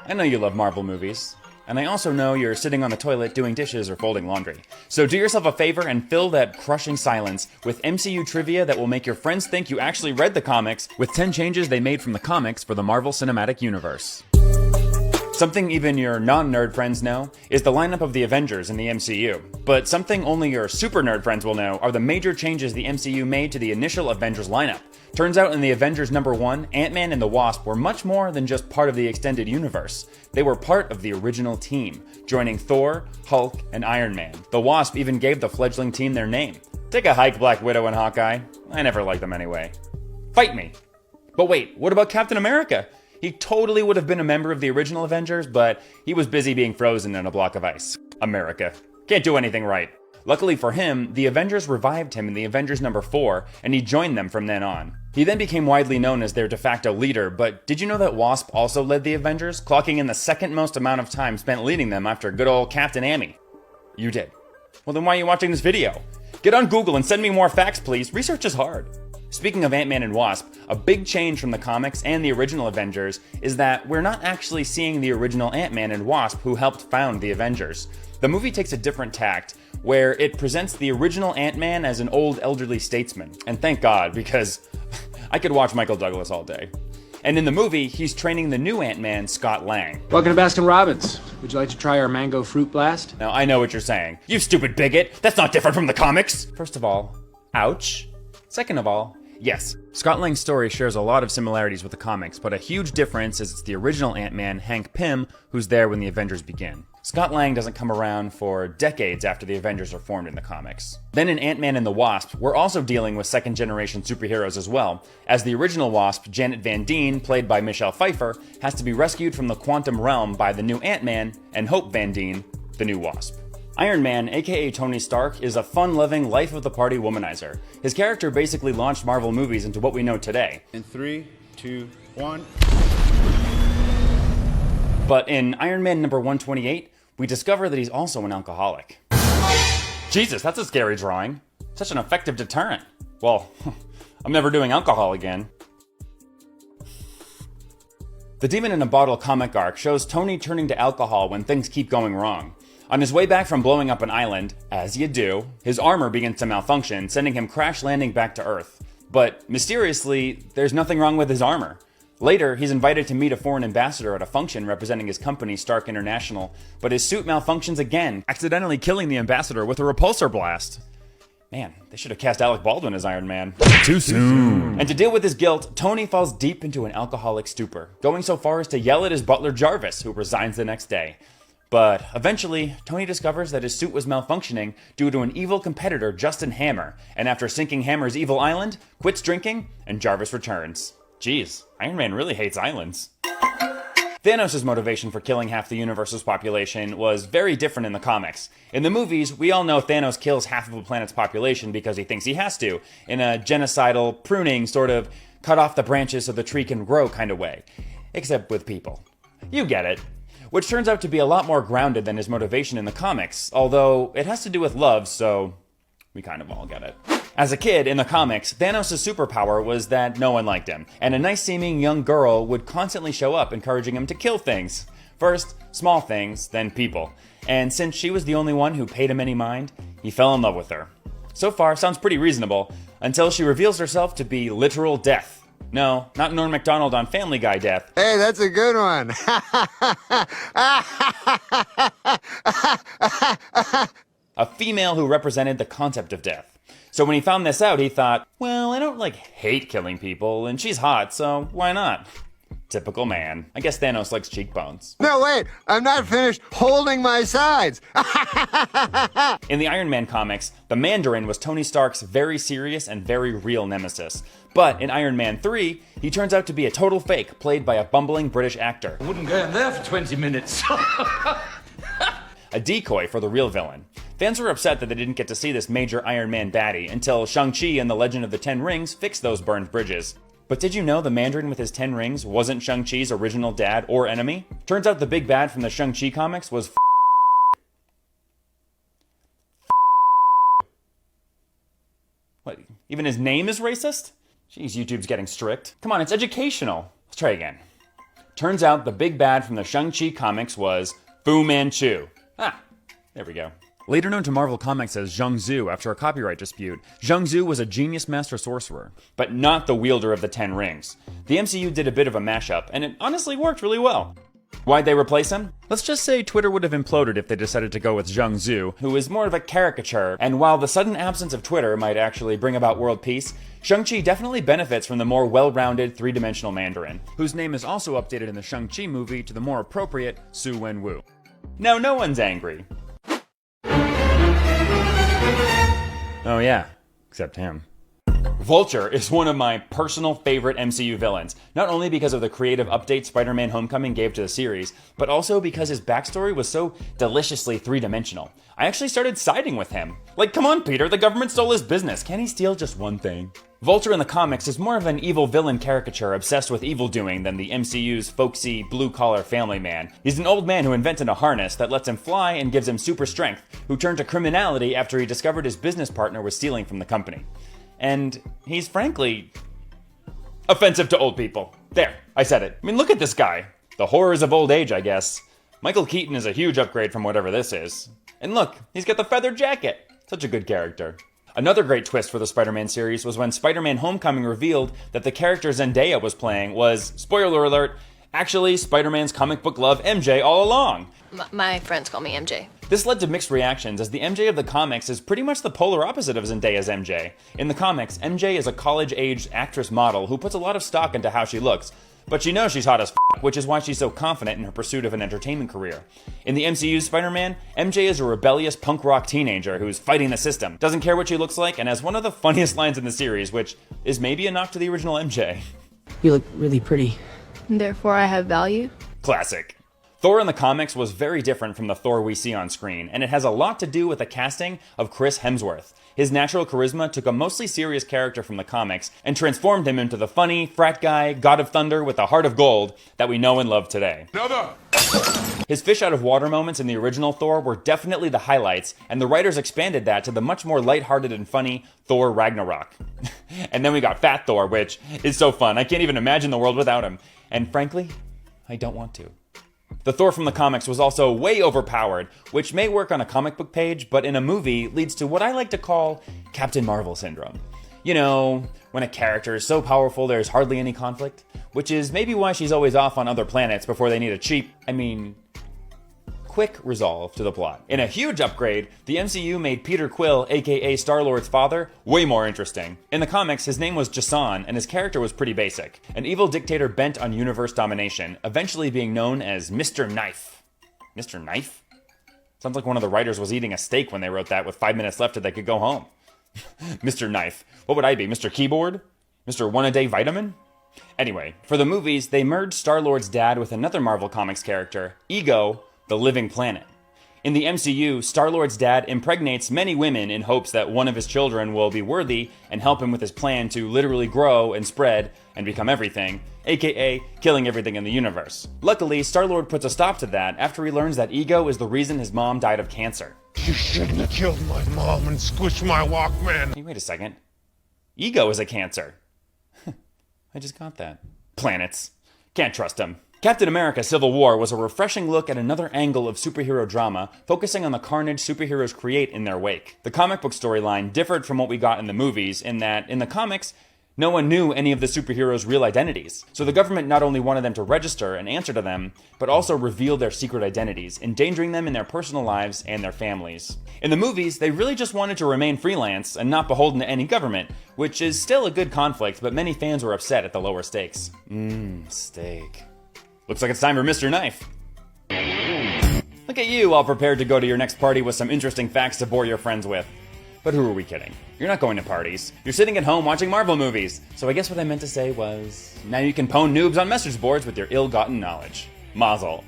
I know you love Marvel movies, and I also know you're sitting on the toilet doing dishes or folding laundry. So do yourself a favor and fill that crushing silence with MCU trivia that will make your friends think you actually read the comics with 10 changes they made from the comics for the Marvel Cinematic Universe. Something even your non-nerd friends know is the lineup of the Avengers in the MCU. But something only your super nerd friends will know are the major changes the MCU made to the initial Avengers lineup. Turns out in the Avengers #1, Ant-Man and the Wasp were much more than just part of the extended universe. They were part of the original team, joining Thor, Hulk, and Iron Man. The Wasp even gave the fledgling team their name. Take a hike, Black Widow and Hawkeye. I never liked them anyway. Fight me! But wait, what about Captain America? He totally would have been a member of the original Avengers, but he was busy being frozen in a block of ice. America. Can't do anything right. Luckily for him, the Avengers revived him in the Avengers #4, and he joined them from then on. He then became widely known as their de facto leader, but did you know that Wasp also led the Avengers, clocking in the second most amount of time spent leading them after good old Captain Amy? You did. Well then why are you watching this video? Get on Google and send me more facts, please. Research is hard. Speaking of Ant-Man and Wasp, a big change from the comics and the original Avengers is that we're not actually seeing the original Ant-Man and Wasp who helped found the Avengers. The movie takes a different tact, where it presents the original Ant-Man as an old elderly statesman. And thank God, because I could watch Michael Douglas all day. And in the movie, he's training the new Ant-Man, Scott Lang. Welcome to Baskin Robbins. Would you like to try our mango fruit blast? Now, I know what you're saying. You stupid bigot! That's not different from the comics! First of all, ouch. Second of all, yes, Scott Lang's story shares a lot of similarities with the comics, but a huge difference is it's the original Ant-Man, Hank Pym, who's there when the Avengers begin. Scott Lang doesn't come around for decades after the Avengers are formed in the comics. Then in Ant-Man and the Wasp, we're also dealing with second-generation superheroes as well, as the original Wasp, Janet Van Dyne, played by Michelle Pfeiffer, has to be rescued from the quantum realm by the new Ant-Man and Hope Van Dyne, the new Wasp. Iron Man, aka Tony Stark, is a fun-loving, life-of-the-party womanizer. His character basically launched Marvel movies into what we know today. In 3, 2, 1. But in Iron Man #128, we discover that he's also an alcoholic. Jesus, that's a scary drawing. Such an effective deterrent. Well, I'm never doing alcohol again. The Demon in a Bottle comic arc shows Tony turning to alcohol when things keep going wrong. On his way back from blowing up an island, as you do, his armor begins to malfunction, sending him crash landing back to Earth. But mysteriously, there's nothing wrong with his armor. Later, he's invited to meet a foreign ambassador at a function representing his company, Stark International, but his suit malfunctions again, accidentally killing the ambassador with a repulsor blast. Man, they should have cast Alec Baldwin as Iron Man. Too soon. And to deal with his guilt, Tony falls deep into an alcoholic stupor, going so far as to yell at his butler Jarvis, who resigns the next day. But eventually, Tony discovers that his suit was malfunctioning due to an evil competitor, Justin Hammer, and after sinking Hammer's evil island, quits drinking, and Jarvis returns. Jeez, Iron Man really hates islands. Thanos' motivation for killing half the universe's population was very different in the comics. In the movies, we all know Thanos kills half of a planet's population because he thinks he has to, in a genocidal, pruning, sort of cut off the branches so the tree can grow kind of way. Except with people. You get it. Which turns out to be a lot more grounded than his motivation in the comics, although it has to do with love, so we kind of all get it. As a kid, in the comics, Thanos' superpower was that no one liked him, and a nice-seeming young girl would constantly show up encouraging him to kill things. First, small things, then people. And since she was the only one who paid him any mind, he fell in love with her. So far, sounds pretty reasonable, until she reveals herself to be literal death. No, not Norm Macdonald on Family Guy death. Hey, that's a good one. A female who represented the concept of death. So when he found this out, he thought, well, I don't hate killing people, and she's hot, so why not? Typical man. I guess Thanos likes cheekbones. No, wait, I'm not finished holding my sides. In the Iron Man comics, the Mandarin was Tony Stark's very serious and very real nemesis. But in Iron Man 3, he turns out to be a total fake, played by a bumbling British actor. I wouldn't go in there for 20 minutes. A decoy for the real villain. Fans were upset that they didn't get to see this major Iron Man baddie until Shang-Chi and the Legend of the Ten Rings fixed those burned bridges. But did you know the Mandarin with his 10 rings wasn't Shang-Chi's original dad or enemy? Turns out the big bad from the Shang-Chi comics was What, even his name is racist? Jeez, YouTube's getting strict. Come on, it's educational. Let's try again. Turns out the big bad from the Shang-Chi comics was Fu Manchu. Ah, there we go. Later known to Marvel Comics as Zhang Zu after a copyright dispute, Zhang Zu was a genius master sorcerer, but not the wielder of the Ten Rings. The MCU did a bit of a mashup, and it honestly worked really well. Why'd they replace him? Let's just say Twitter would have imploded if they decided to go with Zhang Zu, who is more of a caricature, and while the sudden absence of Twitter might actually bring about world peace, Shang-Chi definitely benefits from the more well-rounded, three-dimensional Mandarin, whose name is also updated in the Shang-Chi movie to the more appropriate Su Wenwu. Now no one's angry. Oh yeah, except him. Vulture is one of my personal favorite MCU villains, not only because of the creative update Spider-Man Homecoming gave to the series, but also because his backstory was so deliciously three-dimensional. I actually started siding with him. Like, come on, Peter, the government stole his business. Can't he steal just one thing? Vulture in the comics is more of an evil villain caricature obsessed with evil doing than the MCU's folksy, blue-collar family man. He's an old man who invented a harness that lets him fly and gives him super strength, who turned to criminality after he discovered his business partner was stealing from the company. And he's frankly offensive to old people. There, I said it. I mean, look at this guy. The horrors of old age, I guess. Michael Keaton is a huge upgrade from whatever this is. And look, he's got the feather jacket. Such a good character. Another great twist for the Spider-Man series was when Spider-Man Homecoming revealed that the character Zendaya was playing was, spoiler alert, actually Spider-Man's comic book love MJ all along. My friends call me MJ. This led to mixed reactions, as the MJ of the comics is pretty much the polar opposite of Zendaya's MJ. In the comics, MJ is a college-aged actress model who puts a lot of stock into how she looks, but she knows she's hot as f***, which is why she's so confident in her pursuit of an entertainment career. In the MCU's Spider-Man, MJ is a rebellious punk rock teenager who's fighting the system, doesn't care what she looks like, and has one of the funniest lines in the series, which is maybe a knock to the original MJ. You look really pretty. Therefore, I have value. Classic. Thor in the comics was very different from the Thor we see on screen, and it has a lot to do with the casting of Chris Hemsworth. His natural charisma took a mostly serious character from the comics and transformed him into the funny, frat guy, god of thunder with a heart of gold that we know and love today. His fish out of water moments in the original Thor were definitely the highlights, and the writers expanded that to the much more lighthearted and funny Thor Ragnarok. And then we got Fat Thor, which is so fun. I can't even imagine the world without him. And frankly, I don't want to. The Thor from the comics was also way overpowered, which may work on a comic book page, but in a movie leads to what I like to call Captain Marvel syndrome. You know, when a character is so powerful there's hardly any conflict, which is maybe why she's always off on other planets before they need a quick resolve to the plot. In a huge upgrade, the MCU made Peter Quill, aka Star-Lord's father, way more interesting. In the comics, his name was Jason, and his character was pretty basic. An evil dictator bent on universe domination, eventually being known as Mr. Knife. Mr. Knife? Sounds like one of the writers was eating a steak when they wrote that with 5 minutes left till they could go home. Mr. Knife. What would I be, Mr. Keyboard? Mr. One-A-Day Vitamin? Anyway, for the movies, they merged Star-Lord's dad with another Marvel Comics character, Ego, the Living Planet. In the MCU, Star-Lord's dad impregnates many women in hopes that one of his children will be worthy and help him with his plan to literally grow and spread and become everything, aka killing everything in the universe. Luckily, Star-Lord puts a stop to that after he learns that Ego is the reason his mom died of cancer. You shouldn't have killed my mom and squished my Walkman. Hey, wait a second. Ego is a cancer. I just got that. Planets. Can't trust him. Captain America Civil War was a refreshing look at another angle of superhero drama, focusing on the carnage superheroes create in their wake. The comic book storyline differed from what we got in the movies in that, in the comics, no one knew any of the superheroes' real identities. So the government not only wanted them to register and answer to them, but also reveal their secret identities, endangering them in their personal lives and their families. In the movies, they really just wanted to remain freelance and not beholden to any government, which is still a good conflict, but many fans were upset at the lower stakes. Steak. Looks like it's time for Mr. Knife. Look at you, all prepared to go to your next party with some interesting facts to bore your friends with. But who are we kidding? You're not going to parties. You're sitting at home watching Marvel movies. So I guess what I meant to say was, now you can pwn noobs on message boards with your ill-gotten knowledge. Mazel.